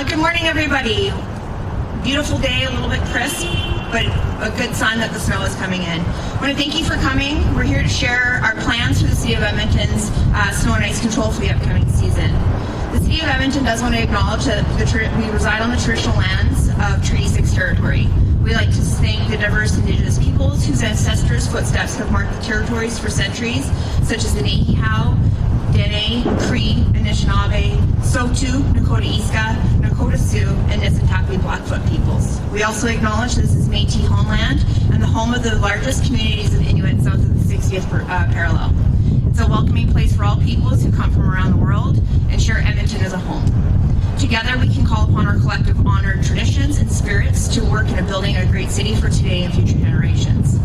Good morning, everybody. Beautiful day, a little bit crisp, but a good sign that the snow is coming in. I want to thank you for coming. We're here to share our plans for the City of Edmonton's snow and ice control for the upcoming season. The City of Edmonton does want to acknowledge that we reside on the traditional lands of Treaty 6 territory. We like to thank the diverse Indigenous peoples whose ancestors' footsteps have marked the territories for centuries, such as the Nehihaw, Dene, Cree, Anishinaabe, Saulteaux, Nakota Iska, Nakota Sioux, and Niitsitapi Blackfoot peoples. We also acknowledge this is Métis homeland and the home of the largest communities of Inuit south of the 60th parallel. It's a welcoming place for all peoples who come from around the world and share Edmonton as a home. Together we can call upon our collective honored traditions and spirits to work in building a great city for today and future generations.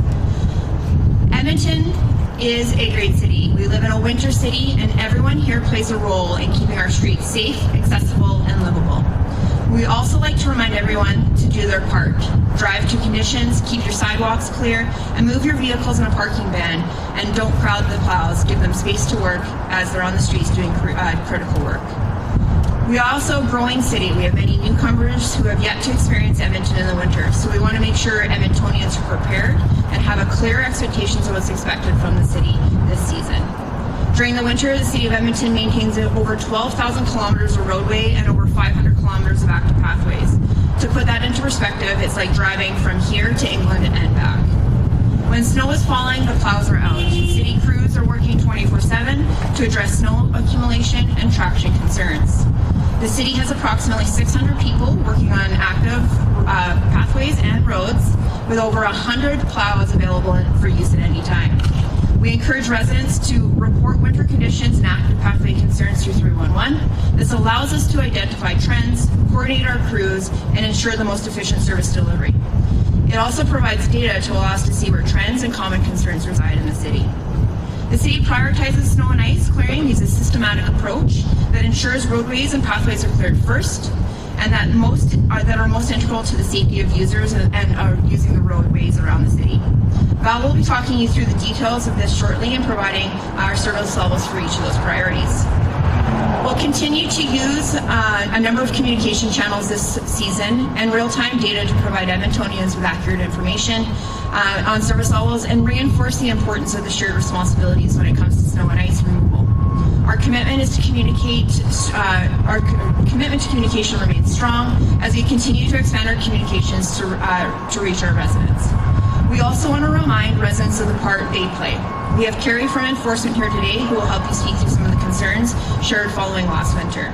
Edmonton is a great city. We live in a winter city and everyone here plays a role in keeping our streets safe, accessible, and livable. We also like to remind everyone to do their part. Drive to conditions, keep your sidewalks clear, and move your vehicles in a parking ban, and don't crowd the plows. Give them space to work as they're on the streets doing critical work. We are also a growing city. We have many newcomers who have yet to experience Edmonton in the winter, so we want to make sure Edmontonians are prepared and have a clear expectations of what's expected from the city this season. During the winter, the City of Edmonton maintains over 12,000 kilometers of roadway and over 500 kilometers of active pathways. To put that into perspective, it's like driving from here to England and back. When snow is falling, the plows are out. City crews are working 24/7 to address snow accumulation and traction concerns. The city has approximately 600 people working on active pathways and roads, with over 100 plows available for use at any time. We encourage residents to report winter conditions and active pathway concerns through 311. This allows us to identify trends, coordinate our crews, and ensure the most efficient service delivery. It also provides data to allow us to see where trends and common concerns reside in the city. The city prioritizes snow and ice clearing, uses a systematic approach that ensures roadways and pathways are cleared first, and that are most integral to the safety of users and are using the roadways around the city. Val will be talking you through the details of this shortly and providing our service levels for each of those priorities. We'll continue to use a number of communication channels this season and real-time data to provide Edmontonians with accurate information on service levels and reinforce the importance of the shared responsibilities when it comes to snow and ice removal. Our commitment is to communicate. Our commitment to communication remains strong as we continue to expand our communications to reach our residents. We also want to remind residents of the part they play. We have Carrie from Enforcement here today who will help you speak through some of the concerns shared following last winter.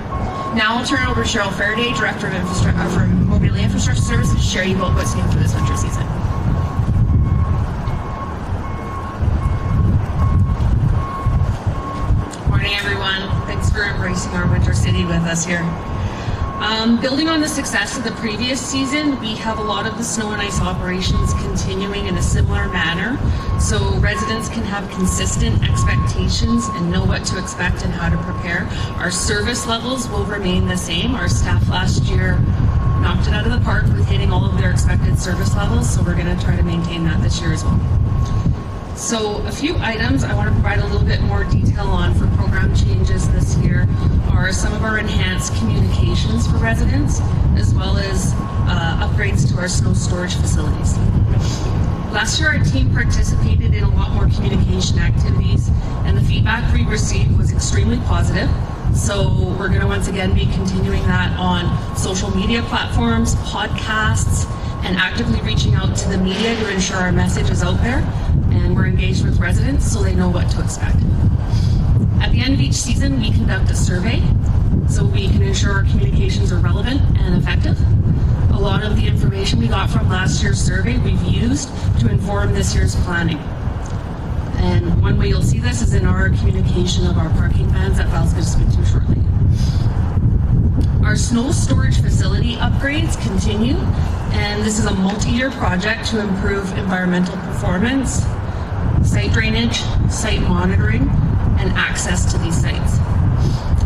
Now I'll turn it over to Cheryl Faraday, Director of Mobility Infrastructure Services, to share you about what's new for this winter season. Morning, everyone. Thanks for embracing our winter city with us here. Building on the success of the previous season, we have a lot of the snow and ice operations continuing in a similar manner, so residents can have consistent expectations and know what to expect and how to prepare. Our service levels will remain the same. Our staff last year knocked it out of the park with hitting all of their expected service levels, so we're going to try to maintain that this year as well. So a few items I want to provide a little bit more detail on for program changes this year are some of our enhanced communications for residents, as well as upgrades to our snow storage facilities. Last year, our team participated in a lot more communication activities, and the feedback we received was extremely positive. So we're going to once again be continuing that on social media platforms, podcasts, and actively reaching out to the media to ensure our message is out there and we're engaged with residents so they know what to expect. At the end of each season, we conduct a survey so we can ensure our communications are relevant and effective. A lot of the information we got from last year's survey we've used to inform this year's planning. And one way you'll see this is in our communication of our parking bans that Val's going to speak to shortly. Our snow storage facility upgrades continue, and this is a multi-year project to improve environmental performance, site drainage, site monitoring, and access to these sites.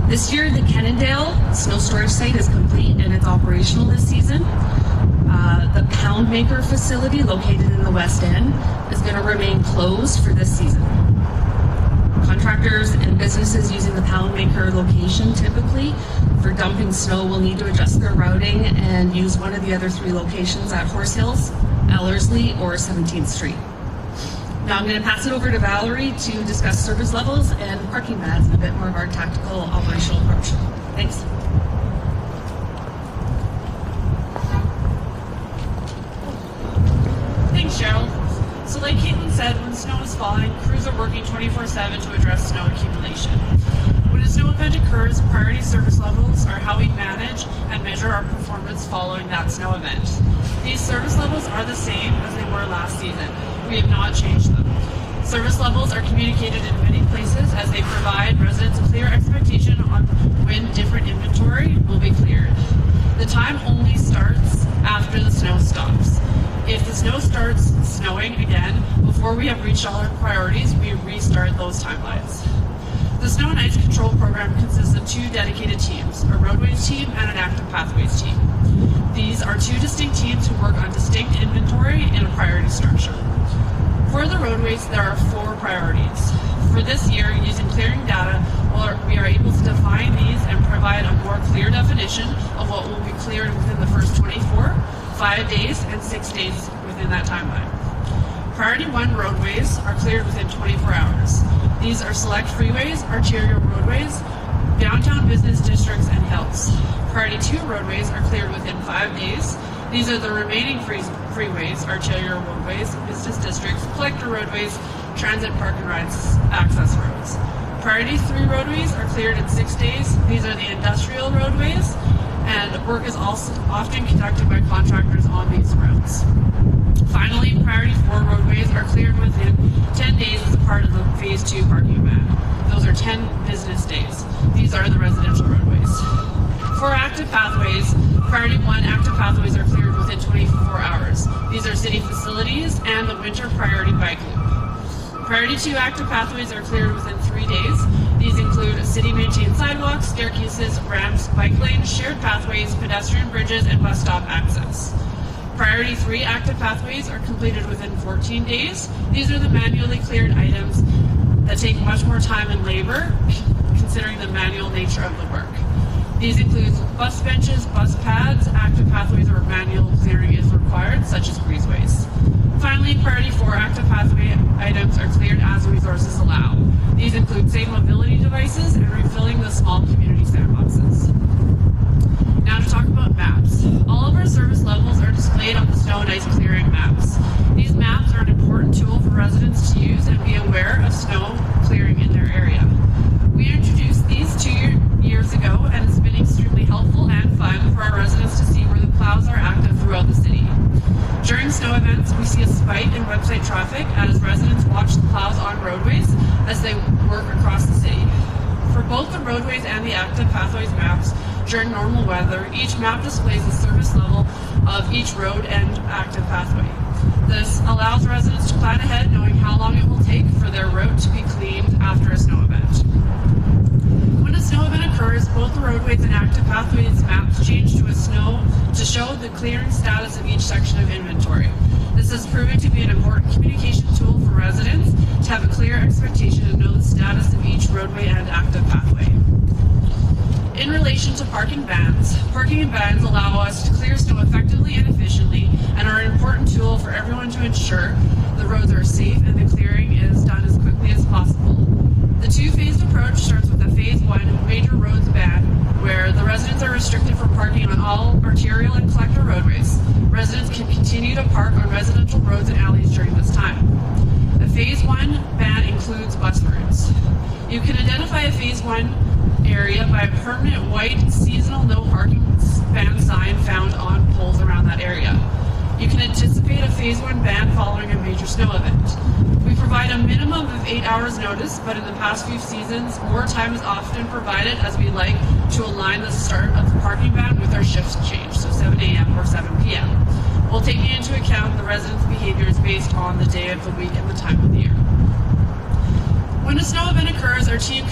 This year, the Kennedale snow storage site is complete and it's operational this season. The Pound Maker facility located in the West End is going to remain closed for this season. Contractors and businesses using the Poundmaker location typically for dumping snow will need to adjust their routing and use one of the other 3 locations at Horse Hills, Ellerslie, or 17th Street. Now I'm going to pass it over to Valerie to discuss service levels and parking bans and a bit more of our tactical operational approach. Thanks. Thanks, Cheryl. So like Caitlin said, when snow is falling, crews are working 24/7 to address snow accumulation. When a snow event occurs, priority service levels are how we manage and measure our performance following that snow event. These service levels are the same as they were last season. We have not changed them. Service levels are communicated in many places as they provide residents a clear expectation on when different inventory will be cleared. The time only starts after the snow stops. If the snow starts snowing again before we have reached all our priorities, we restart those timelines. The Snow and Ice Control Program consists of 2 dedicated teams, a roadways team and an active pathways team. These are 2 distinct teams who work on distinct inventory in a priority structure. For the roadways, there are 4 priorities. For this year, using clearing data, we are able to define these and provide a more clear definition of what will be cleared within the first 24, 5 days, and 6 days within that timeline. Priority 1 roadways are cleared within 24 hours. These are select freeways, arterial roadways, downtown business districts, and hills. Priority 2 roadways are cleared within 5 days. These are the remaining freeways, arterial roadways, business districts, collector roadways, transit park and rides access roads. Priority 3 roadways are cleared in 6 days. These are the industrial roadways, and work is also often conducted by contractors on these roads. Finally, priority 4 roadways are cleared within 10 days as a part of the phase 2 parking ban. Those are 10 business days. These are the residential roadways. For active pathways, priority 1 active pathways are cleared within 24 hours. These are city facilities and the winter priority bike loop. Priority 2 active pathways are cleared within 3 days. These include city-maintained sidewalks, staircases, ramps, bike lanes, shared pathways, pedestrian bridges, and bus stop access. Priority 3 active pathways are completed within 14 days. These are the manually cleared items that take much more time and labor, considering the manual nature of the work. These include bus benches, bus pads, active pathways where manual clearing is required, such as breezeways. Finally, priority 4 active pathway items are cleared as resources allow. These include safe mobility devices and refilling the small community sandboxes. Now to talk about maps. All of our service levels are displayed on the snow and ice clearing maps. These maps are an important tool for residents to use and be aware of snow clearing in their area. We introduced these 2 years ago, and it's been extremely helpful and fun for our residents to see where the plows are active throughout the city. During snow events, we see a spike in website traffic as residents watch the plows on roadways as they work across the city. For both the roadways and the active pathways maps, during normal weather, each map displays the service level of each road and active pathway. This allows residents to plan ahead, knowing how long it will take for their route to be cleaned after a snow event. When a snow event occurs, both the roadways and active pathways maps change to a snow to show the clearing status of each section of inventory. This has proven to be an important communication tool for residents to have a clear expectation and know the status of each roadway and active pathway. In relation to parking bans allow us to clear snow effectively and efficiently and are an important tool for everyone to ensure the roads are safe and the clearing is done as quickly as possible. The 2-phased approach starts with a phase 1 major roads ban, where the residents are restricted from parking on all arterial and collector roadways. Residents can continue to park on residential roads and alleys during this time. A phase 1 ban includes bus routes. You can identify a phase 1 area by a permanent white seasonal no parking ban sign found on poles around that area. You can anticipate a phase 1 ban following a major snow event. We provide a minimum of 8 hours notice, but in the past few seasons, more time is often provided as we like to align the start of the parking ban with our shifts change, so 7 a.m. or 7 p.m. We'll take into account the residents' behaviors based on the day of the week and the time of the year. When a snow event occurs, our team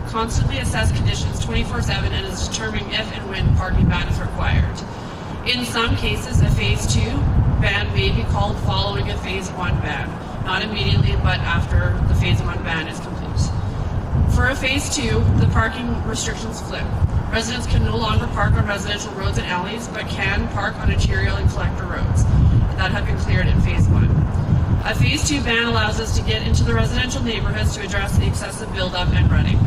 constantly assess conditions 24/7 and is determining if and when parking ban is required. In some cases, a phase 2 ban may be called following a phase 1 ban, not immediately, but after the phase 1 ban is complete. For a phase 2, the parking restrictions flip. Residents can no longer park on residential roads and alleys, but can park on arterial and collector roads that have been cleared in phase 1. A phase 2 ban allows us to get into the residential neighborhoods to address the excessive buildup and rutting.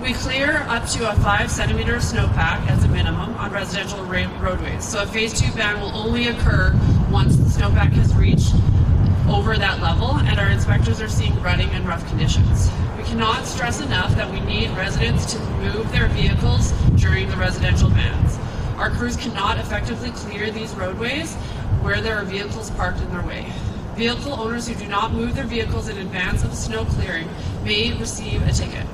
We clear up to a 5-centimeter snowpack as a minimum on residential roadways. So a phase 2 ban will only occur once the snowpack has reached over that level and our inspectors are seeing rutting and rough conditions. We cannot stress enough that we need residents to move their vehicles during the residential bans. Our crews cannot effectively clear these roadways where there are vehicles parked in their way. Vehicle owners who do not move their vehicles in advance of snow clearing may receive a ticket.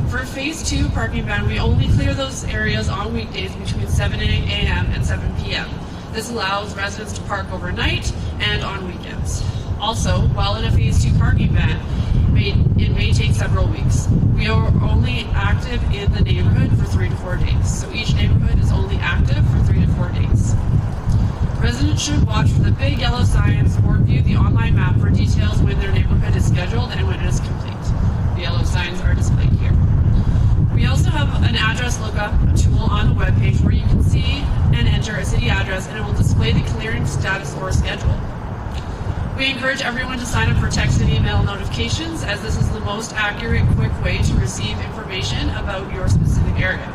For phase 2 parking ban, we only clear those areas on weekdays between 7 a.m. and 7 p.m. This allows residents to park overnight and on weekends. Also, while in a phase 2 parking ban, it may take several weeks. We are only active in the neighborhood for 3 to 4 days. So each neighborhood is only active for 3 to 4 days. Residents should watch for the big yellow signs or view the online map for details when their neighborhood is scheduled and when it is complete. The yellow signs are displayed here. We also have an address lookup tool on the webpage where you can see and enter a city address and it will display the clearing status or schedule. We encourage everyone to sign up for text and email notifications as this is the most accurate, quick way to receive information about your specific area.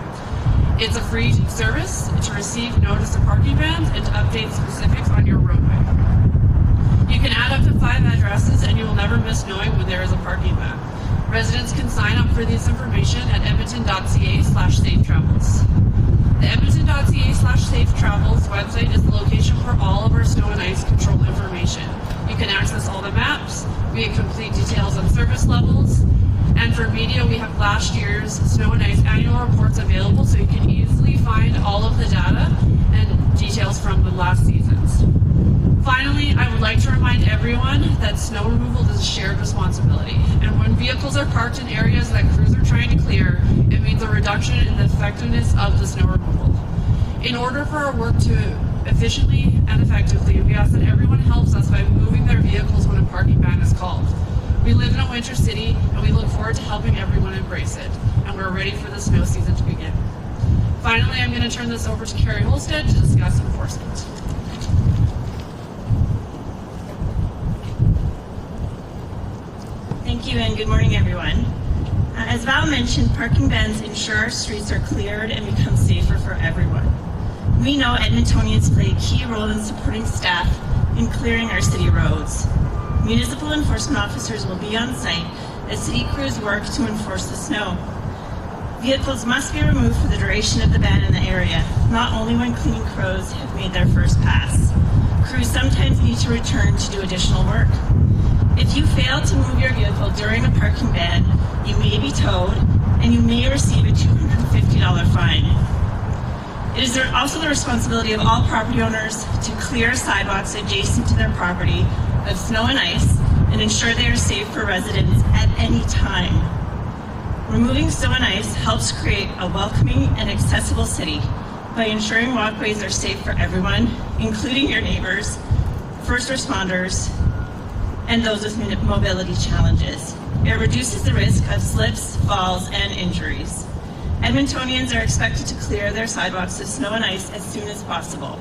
It's a free service to receive notice of parking bans and to update specifics on your roadway. You can add up to 5 addresses and you will never miss knowing when there is a parking ban. Residents can sign up for this information at edmonton.ca/safetravels. The edmonton.ca/safetravels website is the location for all of our snow and ice control information. You can access all the maps, we have complete details on service levels, and for media we have last year's snow and ice annual reports available so you can easily find all of the data and details from the last seasons. Finally, I would like to remind everyone that snow removal is a shared responsibility, and when vehicles are parked in areas that crews are trying to clear, it means a reduction in the effectiveness of the snow removal. In order for our work to efficiently and effectively, we ask that everyone helps us by moving their vehicles when a parking ban is called. We live in a winter city, and we look forward to helping everyone embrace it, and we're ready for the snow season to begin. Finally, I'm going to turn this over to Carrie Holstead to discuss enforcement. Thank you and good morning, everyone. As Val mentioned, parking bans ensure our streets are cleared and become safer for everyone. We know Edmontonians play a key role in supporting staff in clearing our city roads. Municipal enforcement officers will be on site as city crews work to enforce the snow. Vehicles must be removed for the duration of the ban in the area, not only when cleaning crews have made their first pass. Crews sometimes need to return to do additional work. If you fail to move your vehicle during a parking ban, you may be towed and you may receive a $250 fine. It is also the responsibility of all property owners to clear sidewalks adjacent to their property of snow and ice and ensure they are safe for residents at any time. Removing snow and ice helps create a welcoming and accessible city by ensuring walkways are safe for everyone, including your neighbors, first responders, and those with mobility challenges. It reduces the risk of slips, falls, and injuries. Edmontonians are expected to clear their sidewalks of snow and ice as soon as possible.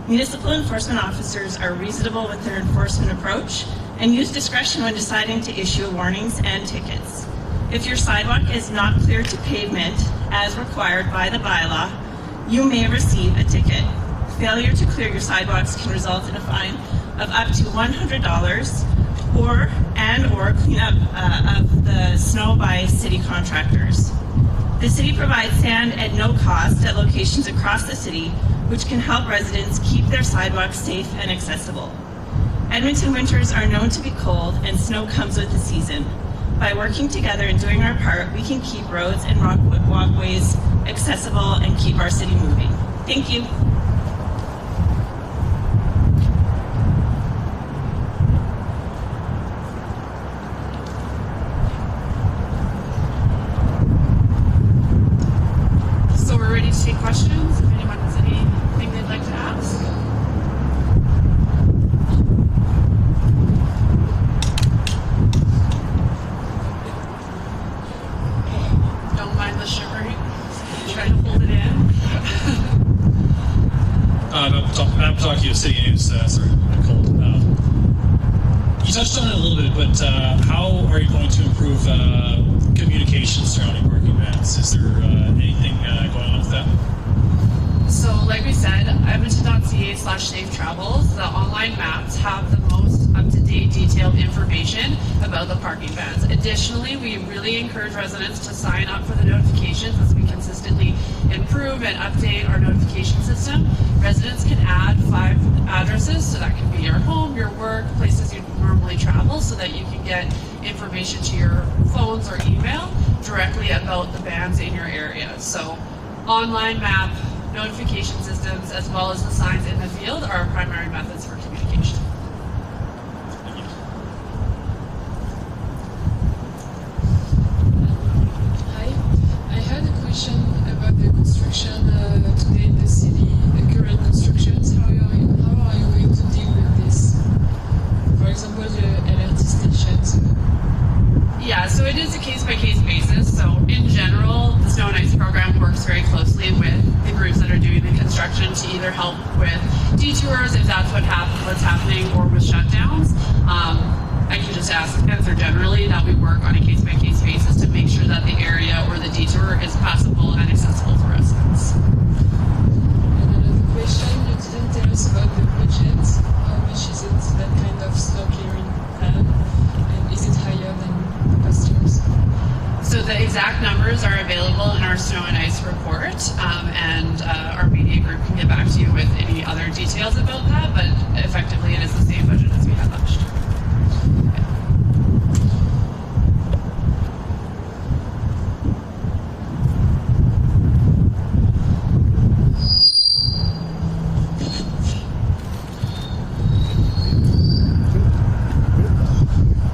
Municipal enforcement officers are reasonable with their enforcement approach and use discretion when deciding to issue warnings and tickets. If your sidewalk is not clear to pavement as required by the bylaw, you may receive a ticket. Failure to clear your sidewalks can result in a fine of up to $100 or cleanup of the snow by city contractors. The city provides sand at no cost at locations across the city, which can help residents keep their sidewalks safe and accessible. Edmonton winters are known to be cold and snow comes with the season. By working together and doing our part, we can keep roads and walkways accessible and keep our city moving. Thank you. So we're ready to take questions. If anyone has anything they'd like to ask. City News, called. You touched on it a little bit, but how are you going to improve communication surrounding parking bans? Is there anything going on with that? So, like we said, Edmonton.ca/safe travels, the online maps have the most up-to-date, detailed information about the parking bans. Additionally, we really encourage residents to sign up for the notifications as we consistently improve and update our notification system. Residents can add 5 addresses, so that can be your home, your work, places you normally travel, so that you can get information to your phones or email directly about the bans in your area. So, online map, notification systems, as well as the signs in the field are our primary methods for communication. Hi, I had a question about the construction today in the city, the current constructions. How are you going to deal with this? For example, the LRT stations. Yeah, so it is a case-by-case basis. So in general, the Snow and Ice program works very closely with the groups that are doing the construction to either help with detours if that's what's happening, or with shutdowns. I can just answer generally that we work on a case-by-case basis to make sure that the area or the detour is passable and accessible for residents. And another question, you didn't tell us about the budget. How much is it, that kind of snow clearing plan? And is it higher than the past years? So the exact numbers are available in our Snow and Ice report, and our media group can get back to you with any other details about that, but effectively it is the same budget as we had last year.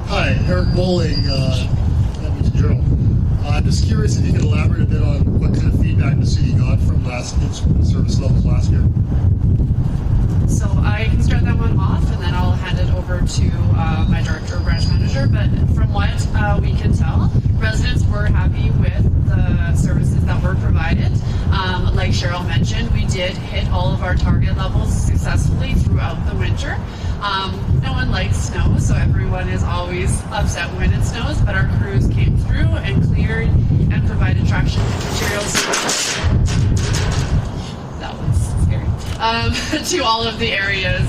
Hi, Eric Bowling, Edmonton Journal. I'm just curious if you could elaborate a bit on what kind of feedback the city got from service levels last year. So I can start that one off, and then I'll hand it over to my director or branch manager. But from what we can tell, residents were happy with the services that were provided. Like Cheryl mentioned, we did hit all of our target levels successfully throughout the winter. No one likes snow, so everyone is always upset when it snows, but our crews came through and cleared and provided traction materials. That was scary. To all of the areas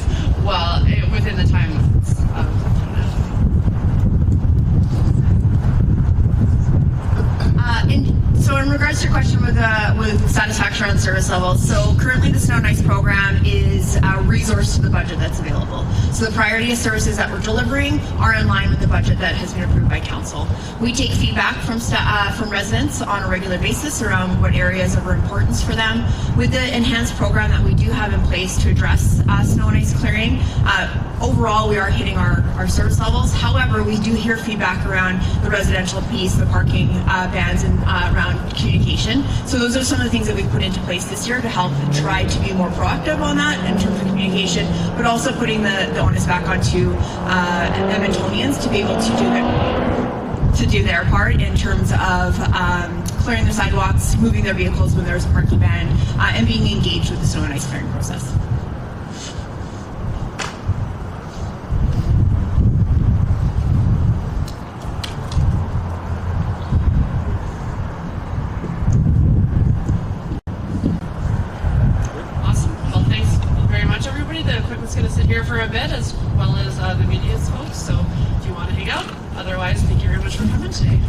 within the time limits. So in regards to your question with satisfaction around service levels, so currently the Snow and Ice program is a resource to the budget that's available. So the priority of services that we're delivering are in line with the budget that has been approved by council. We take feedback from residents on a regular basis around what areas are of importance for them. With the enhanced program that we do have in place to address snow and ice clearing, overall we are hitting our service levels. However, we do hear feedback around the residential piece, the parking bans, and around communication. So those are some of the things that we've put into place this year to help try to be more proactive on that in terms of communication, but also putting the onus back onto Edmontonians to be able to do their part in terms of clearing their sidewalks, moving their vehicles when there's a parking ban, and being engaged with the snow and ice clearing process. The equipment's going to sit here for a bit, as well as the media's folks, so if you want to hang out. Otherwise, thank you very much for coming today.